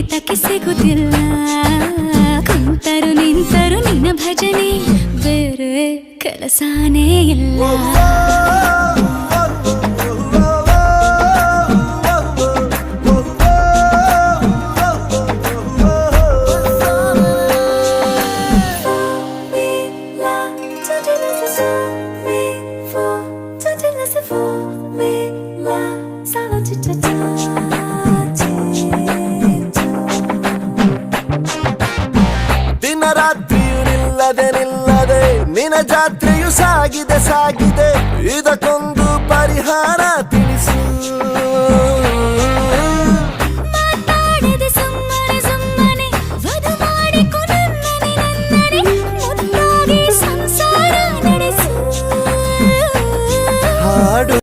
ಹಿಡಿತಕ್ಕೆ ಸಿಗುತ್ತಿಲ್ಲ ಕುಂತರು ನಿಂತರು ನಿನ್ನ ಭಜನೆ ಬೇರೆ ಕೆಲಸನೇ ಇಲ್ಲ ದಿನ ರಾತ್ರಿಯು ನಿಲ್ಲದೆ ನಿನ್ನ ಜಾತ್ರೆಯು ಸಾಗಿದೆ ಇದಕ್ಕೊಂದು ಪರಿಹಾರ